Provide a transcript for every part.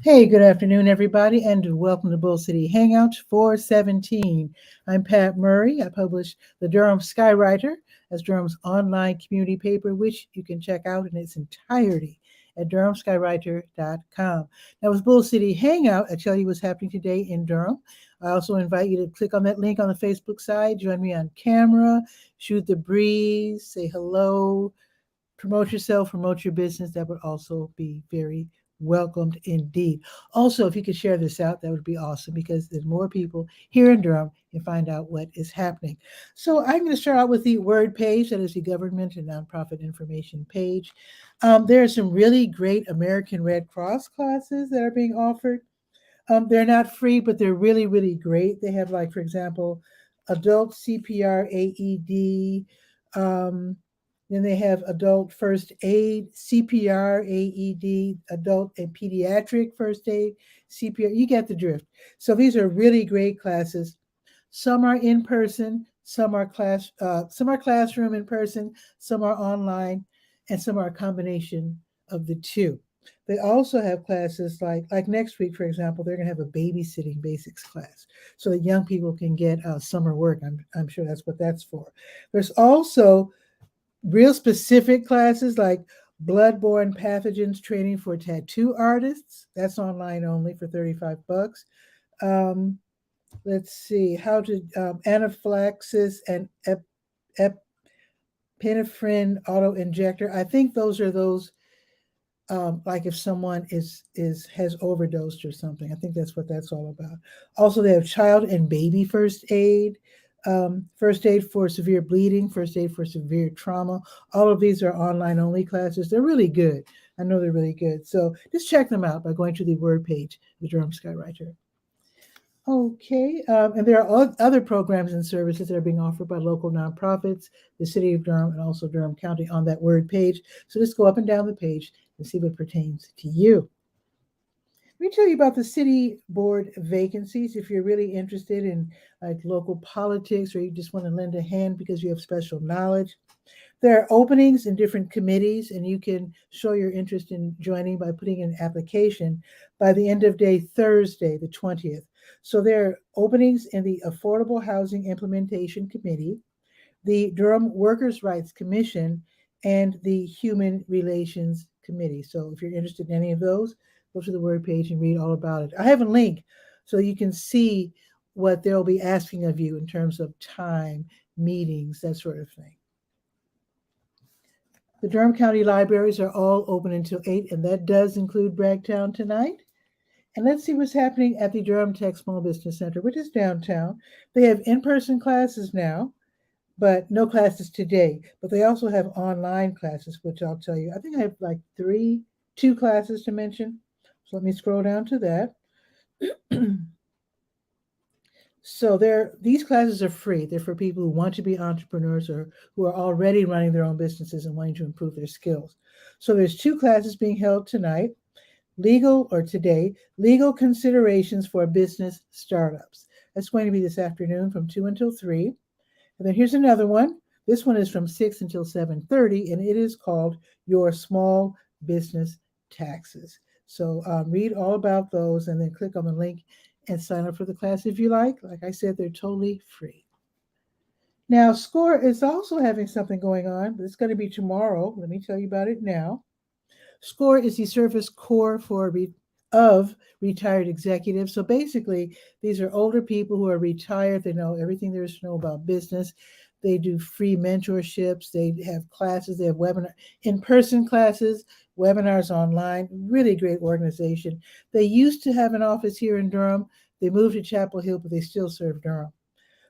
Hey, good afternoon, everybody, and welcome to Bull City Hangout 417. I'm Pat Murray. I publish the Durham Skywriter as Durham's online community paper, which you can check out in its entirety at durhamskywriter.com. Now, with Bull City Hangout, I tell you what's happening today in Durham. I also invite you to click on that link on the Facebook side, join me on camera, shoot the breeze, say hello, promote yourself, promote your business. That would also be very welcomed indeed. Also, if you could share this out, that would be awesome because there's more people here in Durham can find out what is happening. So I'm going to start out with the word page, that is the government and nonprofit information page. There are some really great American Red Cross classes that are being offered. They're not free, but they're really, really great. They have, like, for example, adult CPR AED. Then they have adult first aid, CPR, AED, adult and pediatric first aid, CPR. You get the drift. So these are really great classes. Some are in person, some are classroom in person, some are online, and some are a combination of the two. They also have classes like next week, for example, they're going to have a babysitting basics class so that young people can get summer work. I'm sure that's what that's for. There's also real specific classes like bloodborne pathogens training for tattoo artists. That's online only for $35. Let's see, how to anaphylaxis and epinephrine auto injector. I think those are those like if someone has overdosed or something. I think that's what that's all about. Also, they have child and baby first aid for severe bleeding, first aid for severe trauma. All of these are online only classes. They're really good. I know they're really good. So just check them out by going to the word page, the Durham Skywriter. Okay, and there are other programs and services that are being offered by local nonprofits, the City of Durham, and also Durham County on that word page. So just go up and down the page and see what pertains to you. Let me tell you about the city board vacancies if you're really interested in like local politics or you just want to lend a hand because you have special knowledge. There are openings in different committees, and you can show your interest in joining by putting in an application by the end of day Thursday, the 20th. So there are openings in the Affordable Housing Implementation Committee, the Durham Workers' Rights Commission, and the Human Relations Committee. So if you're interested in any of those, go to the word page and read all about it. I have a link so you can see what they'll be asking of you in terms of time, meetings, that sort of thing. The Durham County libraries are all open until 8, and that does include Bragtown tonight. And let's see what's happening at the Durham Tech Small Business Center, which is downtown. They have in-person classes now, but no classes today. But they also have online classes, which I'll tell you. I think I have like two classes to mention. So let me scroll down to that. So these classes are free. They're for people who want to be entrepreneurs or who are already running their own businesses and wanting to improve their skills. So there's 2 classes being held tonight. Legal considerations for business startups. That's going to be this afternoon from 2 until 3. And then here's another one. This one is from 6 until 7:30, and it is called Your Small Business Taxes. So read all about those and then click on the link and sign up for the class if you like. Like I said, they're totally free. Now, SCORE is also having something going on, but it's going to be tomorrow. Let me tell you about it now. SCORE is the Service Corps of retired executives. So basically, these are older people who are retired. They know everything there is to know about business. They do free mentorships. They have classes. They have in-person classes, webinars online. Really great organization. They used to have an office here in Durham. They moved to Chapel Hill, but they still serve Durham.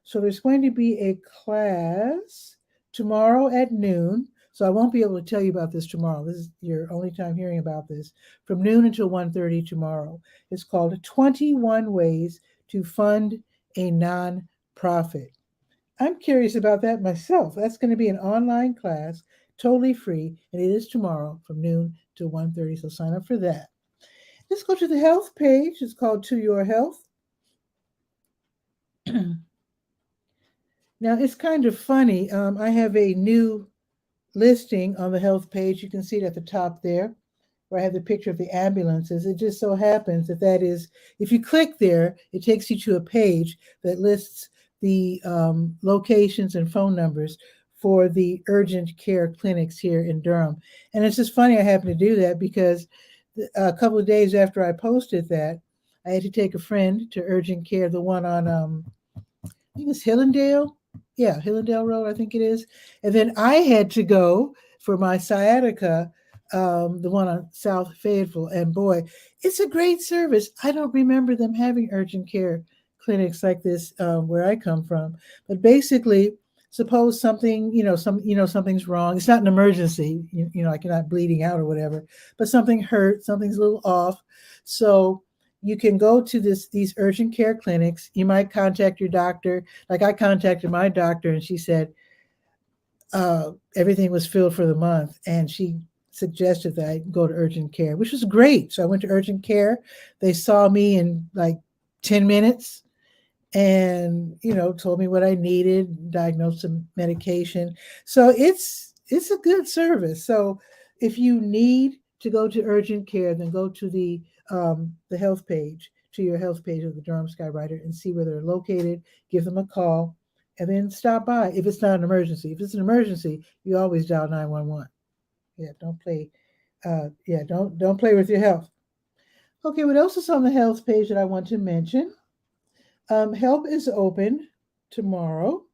So there's going to be a class tomorrow at noon. So I won't be able to tell you about this tomorrow. This is your only time hearing about this. From noon until 1:30 tomorrow. It's called 21 Ways to Fund a Nonprofit. I'm curious about that myself. That's going to be an online class, totally free, and it is tomorrow from noon to 1:30. So sign up for that. Let's go to the health page. It's called To Your Health. Now, it's kind of funny. I have a new listing on the health page. You can see it at the top there. where I have the picture of the ambulances. It just so happens that is, if you click there, it takes you to a page that lists the locations and phone numbers for the urgent care clinics here in Durham. And it's just funny I happened to do that because a couple of days after I posted that, I had to take a friend to urgent care, the one on, I think it's Hillendale. Yeah, Hillendale Road, I think it is. And then I had to go for my sciatica, the one on South Fayetteville. And boy, it's a great service. I don't remember them having urgent care clinics like this where I come from. But basically, suppose something, something's wrong. It's not an emergency, like you're not bleeding out or whatever, but something hurt, something's a little off. So you can go to these urgent care clinics. You might contact your doctor. Like I contacted my doctor and she said everything was filled for the month. And she suggested that I go to urgent care, which was great. So I went to urgent care. They saw me in like 10 minutes and, told me what I needed, diagnosed some medication. So it's a good service. So if you need to go to urgent care, then go to the health page, to your health page of the Durham Skywriter and see where they're located, give them a call, and then stop by if it's not an emergency. If it's an emergency, you always dial 911. Yeah, don't play. Don't play with your health. Okay, what else is on the health page that I want to mention? Help is open tomorrow.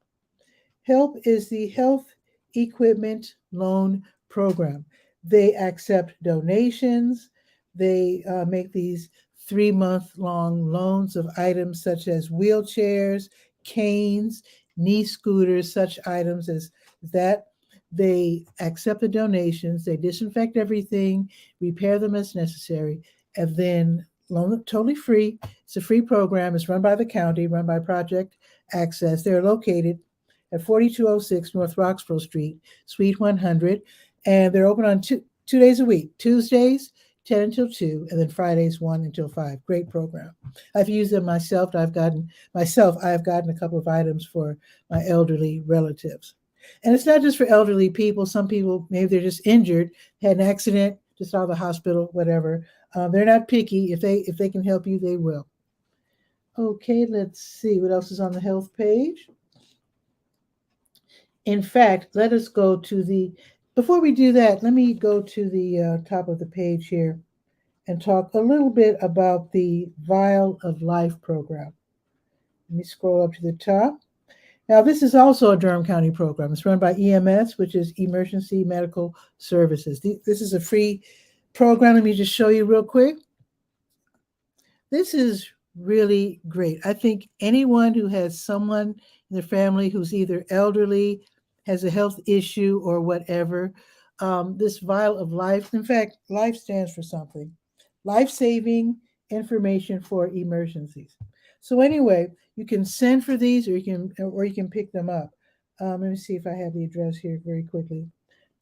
Help is the Health Equipment Loan Program. They accept donations. They make these 3-month-long loans of items such as wheelchairs, canes, knee scooters, such items as that. They accept the donations. They disinfect everything, repair them as necessary, and then loan them totally free. It's a free program. It's run by the county, run by Project Access. They're located at 4206 North Roxborough Street, Suite 100, and they're open on two days a week, Tuesdays 10 until 2, and then Fridays 1 until 5. Great program. I've used them myself. I have gotten a couple of items for my elderly relatives. And it's not just for elderly people. Some people, maybe they're just injured, had an accident, just out of the hospital, whatever. They're not picky. If they can help you, they will. Okay, let's see what else is on the health page. In fact, let us go to before we do that, let me go to the top of the page here and talk a little bit about the Vial of Life program. Let me scroll up to the top. Now, this is also a Durham County program. It's run by EMS, which is Emergency Medical Services. This is a free program. Let me just show you real quick. This is really great. I think anyone who has someone in their family who's either elderly, has a health issue or whatever, this Vial of Life, in fact, life stands for something, life-saving information for emergencies. So anyway, you can send for these or you can pick them up. Let me see if I have the address here very quickly.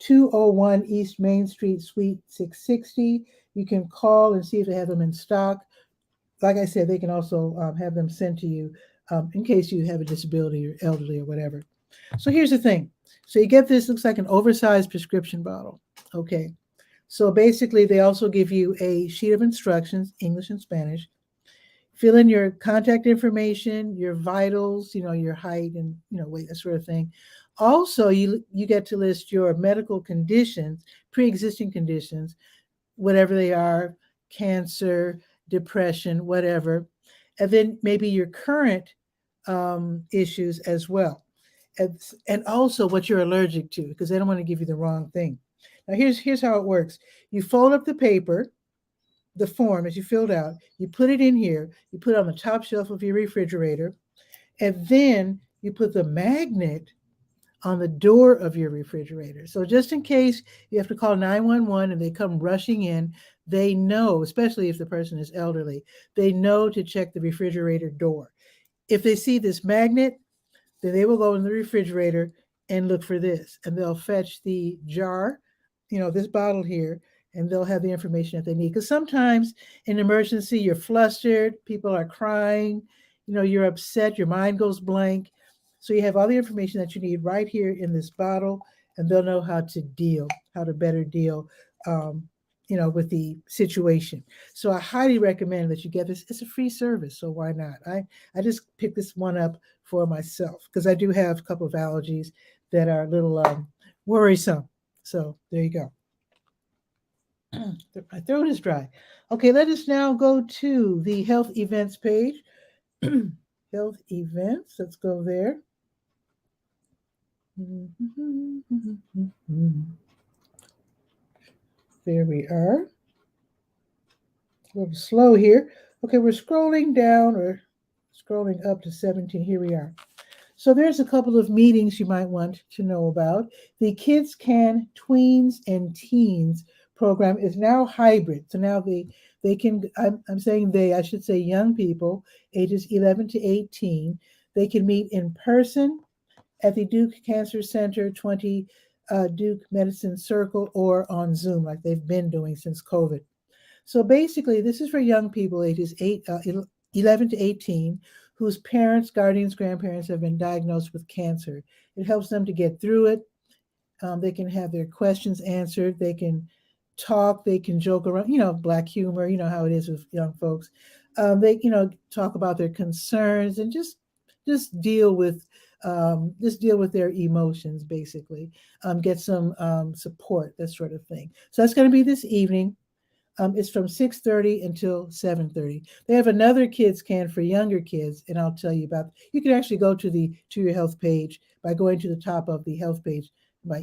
201 East Main Street, Suite 660. You can call and see if they have them in stock. Like I said, they can also have them sent to you in case you have a disability or elderly or whatever. So here's the thing. So you get this, looks like an oversized prescription bottle. Okay. So basically, they also give you a sheet of instructions, English and Spanish. Fill in your contact information, your vitals, your height and, weight, that sort of thing. Also, you get to list your medical conditions, pre-existing conditions, whatever they are, cancer, depression, whatever. And then maybe your current issues as well. And also what you're allergic to, because they don't want to give you the wrong thing. Now, here's how it works. You fold up the paper, the form as you filled out, you put it in here, you put it on the top shelf of your refrigerator, and then you put the magnet on the door of your refrigerator. So just in case you have to call 911 and they come rushing in, they know, especially if the person is elderly, they know to check the refrigerator door. If they see this magnet, then they will go in the refrigerator and look for this, and they'll fetch the jar, this bottle here, and they'll have the information that they need. Because sometimes in emergency, you're flustered, people are crying, you're upset, your mind goes blank. So you have all the information that you need right here in this bottle, and they'll know how to better deal with the situation. So I highly recommend that you get this. It's a free service, so why not? I just picked this one up for myself because I do have a couple of allergies that are a little worrisome. So there you go. My throat is dry. Okay, let us now go to the health events page. Health events, let's go there. There we are. A little slow here. Okay, we're scrolling down or scrolling up to 17. Here we are. So there's a couple of meetings you might want to know about. The Kids Can Tweens and Teens program is now hybrid. So now they can, I'm saying they, I should say young people, ages 11 to 18, they can meet in person at the Duke Cancer Center 20 Duke Medicine Circle or on Zoom like they've been doing since COVID. So basically, this is for young people ages 11 to 18 whose parents, guardians, grandparents have been diagnosed with cancer. It helps them to get through it. They can have their questions answered. They can talk. They can joke around. Black humor. You know how it is with young folks. They, talk about their concerns and just deal with their emotions. Basically, get some support, that sort of thing. So that's going to be this evening. It's from 6:30 until 7:30. They have another kids can for younger kids, and I'll tell you about. You can actually go to your health page by going to the top of the health page.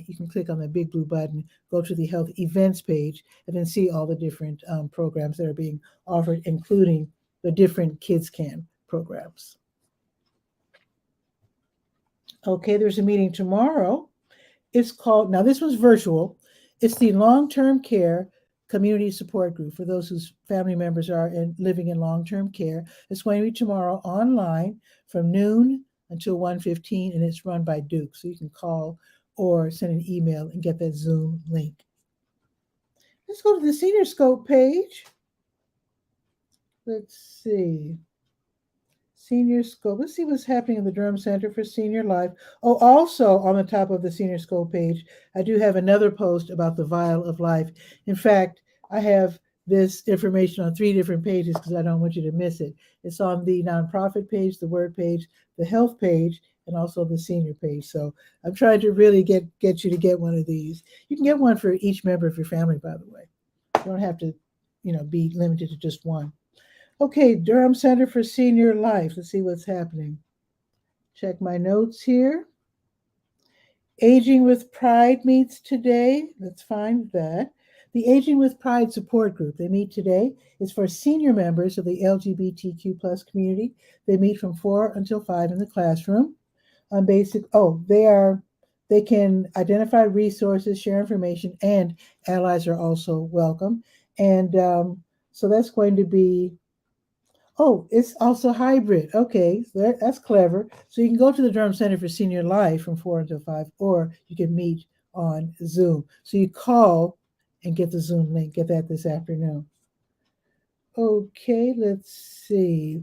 You can click on the big blue button, go to the health events page, and then see all the different programs that are being offered, including the different kids can programs. Okay, there's a meeting tomorrow. It's called, now this was virtual. It's the long-term care community support group for those whose family members are living in long-term care. It's going to be tomorrow online from noon until 1:15, and it's run by Duke. So you can call or send an email and get that Zoom link. Let's go to the Senior Scope page. Let's see. Senior Scope. Let's see what's happening in the Durham Center for Senior Life. Oh, also on the top of the Senior Scope page, I do have another post about the Vial of Life. In fact, I have this information on 3 different pages because I don't want you to miss it. It's on the nonprofit page, the Word page, the health page, and also the senior page. So I'm trying to really get you to get one of these. You can get one for each member of your family, by the way. You don't have to, be limited to just one. Okay, Durham Center for Senior Life. Let's see what's happening. Check my notes here. Aging with Pride meets today. Let's find that. The Aging with Pride support group, they meet today. It's for senior members of the LGBTQ plus community. They meet from 4 until 5 in the classroom. They can identify resources, share information, and allies are also welcome. And so that's going to be, it's also hybrid. Okay, so that's clever. So you can go to the Durham Center for Senior Life from 4 until 5, or you can meet on Zoom. So you call and get the Zoom link. Get that this afternoon. Okay, let's see.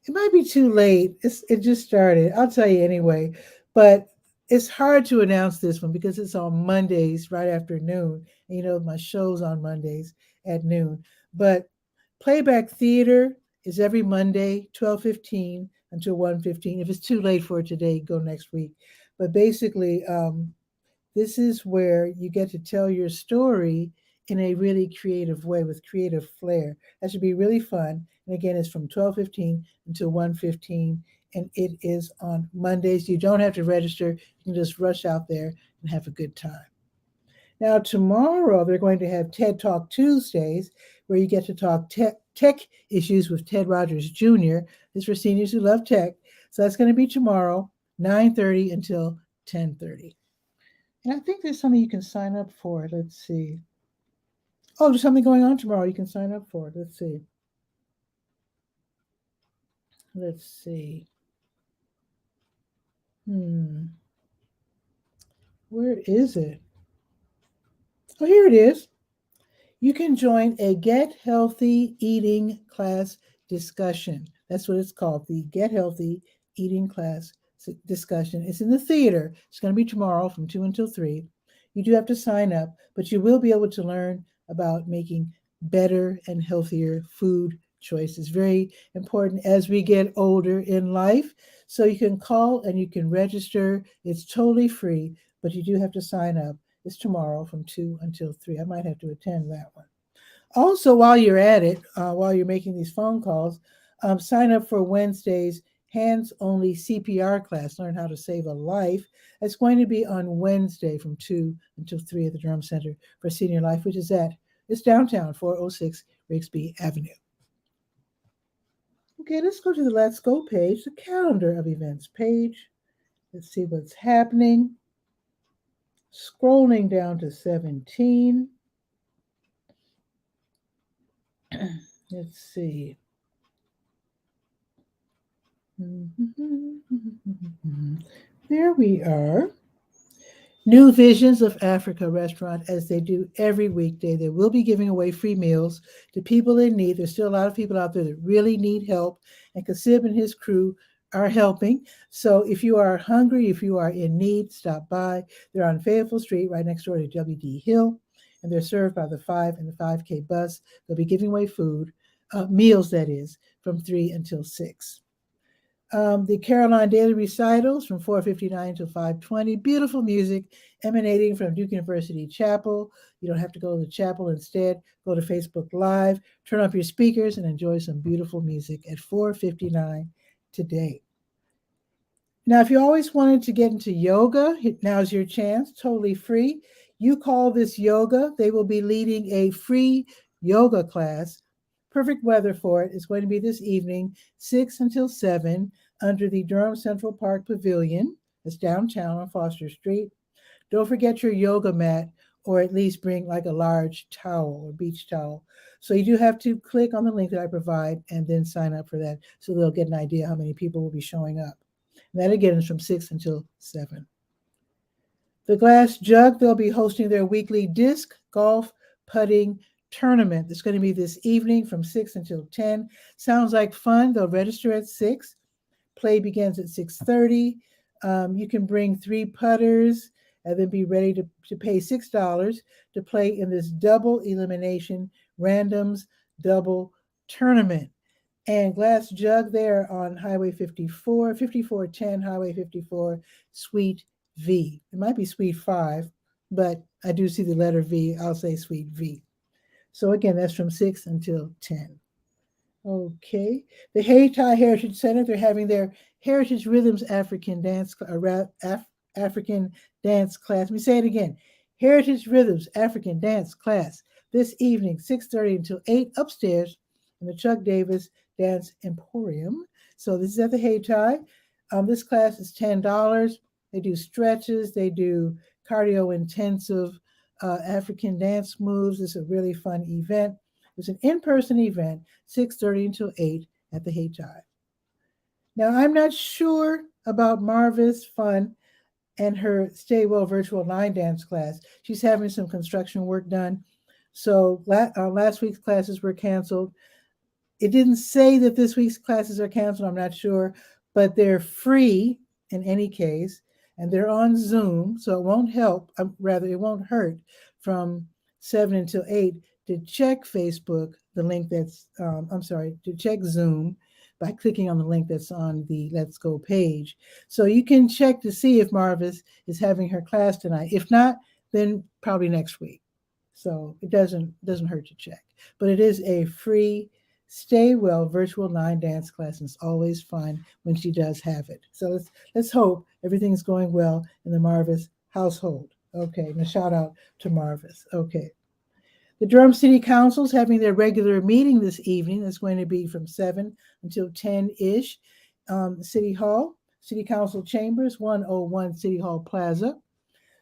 It might be too late. It just started. I'll tell you anyway. But it's hard to announce this one because it's on Mondays right after noon. And my show's on Mondays at noon. But Playback Theater is every Monday, 12:15 until 1:15. If it's too late for it today, go next week. But basically, this is where you get to tell your story in a really creative way with creative flair. That should be really fun. And again, it's from 12:15 until 1:15, and it is on Mondays. You don't have to register. You can just rush out there and have a good time. Now, tomorrow, they're going to have TED Talk Tuesdays, where you get to talk tech issues with Ted Rogers Jr. This is for seniors who love tech. So that's going to be tomorrow, 9:30 until 10:30. And I think there's something you can sign up for. Let's see. Oh, there's something going on tomorrow you can sign up for. Let's see. Let's see. Where is it? Oh, here it is. You can join a Get Healthy Eating class discussion. That's what it's called, the Get Healthy Eating class discussion. It's in the theater. It's going to be tomorrow from 2 until 3. You do have to sign up, but you will be able to learn about making better and healthier food choices. Very important as we get older in life. So you can call and you can register. It's totally free, but you do have to sign up. It's tomorrow from 2 until 3. I might have to attend that one. Also, while you're at it, while you're making these phone calls, sign up for Wednesday's hands-only CPR class, Learn How to Save a Life. It's going to be on Wednesday from 2 until 3 at the Durham Center for Senior Life, which is it's downtown, 406 Rigsby Avenue. Okay, let's go to the Let's Go page, the calendar of events page. Let's see what's happening. Scrolling down to 17. Let's see. There we are. New Visions of Africa restaurant, as they do every weekday. They will be giving away free meals to people in need. There's still a lot of people out there that really need help, and Kasib and his crew are helping. So if you are hungry, if you are in need, stop by. They're on Fayetteville Street, right next door to W.D. Hill, and they're served by the 5 and the 5K bus. They'll be giving away food, meals that is, from 3 until 6. The Caroline Daily Recitals from 4:59 to 5:20. Beautiful music emanating from Duke University Chapel. You don't have to go to the chapel. Instead, go to Facebook Live, turn up your speakers, and enjoy some beautiful music at 4:59 today. Now, if you always wanted to get into yoga, now's your chance, totally free. You call this yoga. They will be leading a free yoga class. Perfect weather for it. It's going to be this evening, 6 until 7, under the Durham Central Park Pavilion. It's downtown on Foster Street. Don't forget your yoga mat, or at least bring like a large towel or beach towel. So you do have to click on the link that I provide and then sign up for that, so they'll get an idea how many people will be showing up. And that again is from 6 until 7. The Glass Jug, they'll be hosting their weekly disc golf putting tournament. It's going to be this evening from 6 until 10. Sounds like fun. They'll register at 6. Play begins at 6:30. You can bring 3 putters and then be ready to pay $6 to play in this double elimination randoms double tournament. And Glass Jug there on Highway 54, 5410 Highway 54, Suite V. It might be Suite 5, but I do see the letter V. I'll say Suite V. So again, that's from 6 until 10. Okay. The Haiti Heritage Center, they're having their Heritage Rhythms African Dance African Dance Class. Let me say it again. Heritage Rhythms African Dance Class this evening, 6:30 until 8, upstairs in the Chuck Davis Dance Emporium. So this is at the Haiti. This class is $10. They do stretches. They do cardio intensive African dance moves. It's a really fun event. It's an in-person event, 6:30 until 8 at the Haiti. Now, I'm not sure about Marvis Fun and her Stay Well virtual line dance class. She's having some construction work done. So last week's classes were canceled. It didn't say that this week's classes are canceled. I'm not sure, but they're free in any case, and they're on Zoom, so it won't help. Rather, it won't hurt from 7 until 8 to check Facebook, the link that's, to check Zoom by clicking on the link that's on the Let's Go page. So you can check to see if Marvis is having her class tonight. If not, then probably next week. So it doesn't hurt to check. But it is a free Stay Well virtual line dance class, and it's always fun when she does have it. So let's hope everything's going well in the Marvis household. Okay, and a shout out to Marvis. Okay. The Durham City Council is having their regular meeting this evening. It's going to be from 7 until 10-ish. City Hall, City Council Chambers, 101 City Hall Plaza.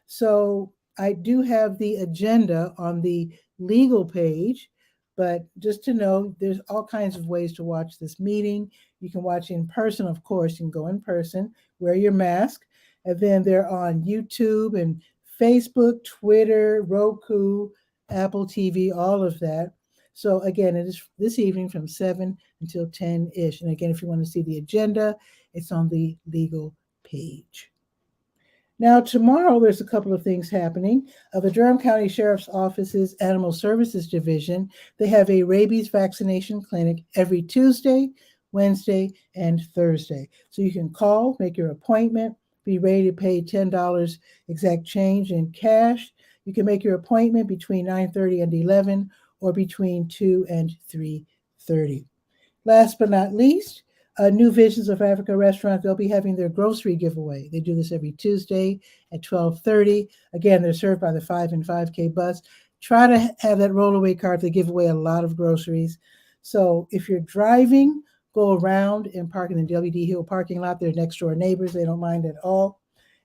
So I do have the agenda on the legal page, but just to know, there's all kinds of ways to watch this meeting. You can watch in person, of course. You can go in person, wear your mask, and then they're on YouTube and Facebook, Twitter, Roku, Apple TV, all of that. So again, it is this evening from 7 until 10-ish. And again, if you want to see the agenda, it's on the legal page. Now, tomorrow, there's a couple of things happening. The Durham County Sheriff's Office's Animal Services Division, they have a rabies vaccination clinic every Tuesday, Wednesday, and Thursday. So you can call, make your appointment, be ready to pay $10 exact change in cash. You can make your appointment between 9:30 and 11 or between 2 and 3:30. Last but not least, New Visions of Africa restaurant, they'll be having their grocery giveaway. They do this every Tuesday at 12:30. Again, they're served by the 5 and 5K bus. Try to have that rollaway cart. They give away a lot of groceries. So if you're driving, go around and park in the WD Hill parking lot. They're next door neighbors. They don't mind at all.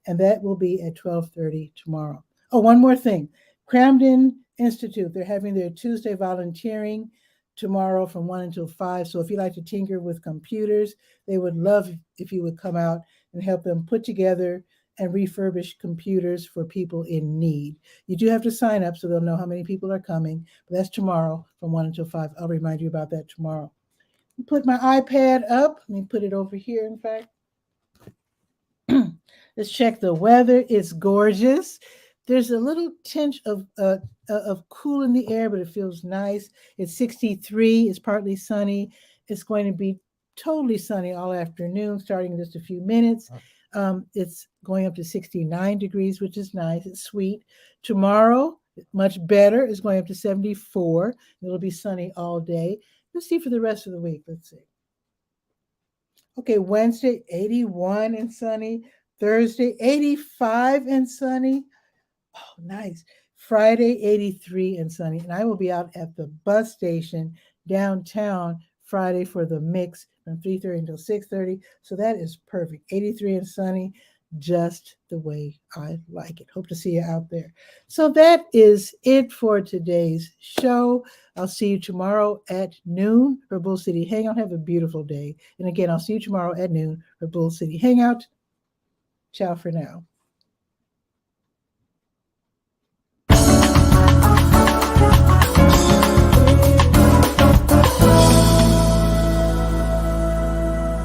And that will be at 12:30 tomorrow. Oh, one more thing. Cramden Institute, they're having their Tuesday volunteering tomorrow from 1 until 5. So if you like to tinker with computers, they would love if you would come out and help them put together and refurbish computers for people in need. You do have to sign up so they'll know how many people are coming, but that's tomorrow from 1 until 5. I'll remind you about that tomorrow. Put my iPad up. Let me put it over here, in fact. Let's check the weather. It's gorgeous. There's a little tinge of cool in the air, but it feels nice. It's 63. It's partly sunny. It's going to be totally sunny all afternoon, starting in just a few minutes. It's going up to 69 degrees, which is nice. It's sweet. Tomorrow, much better. It's going up to 74. It'll be sunny all day. Let's see for the rest of the week. Let's see. Okay, Wednesday, 81 and sunny. Thursday, 85 and sunny. Oh, nice. Friday, 83 and sunny. And I will be out at the bus station downtown Friday for the mix from 3:30 until 6:30. So that is perfect. 83 and sunny, just the way I like it. Hope to see you out there. So that is it for today's show. I'll see you tomorrow at noon for Bull City Hangout. Have a beautiful day. And again, I'll see you tomorrow at noon for Bull City Hangout. Ciao for now.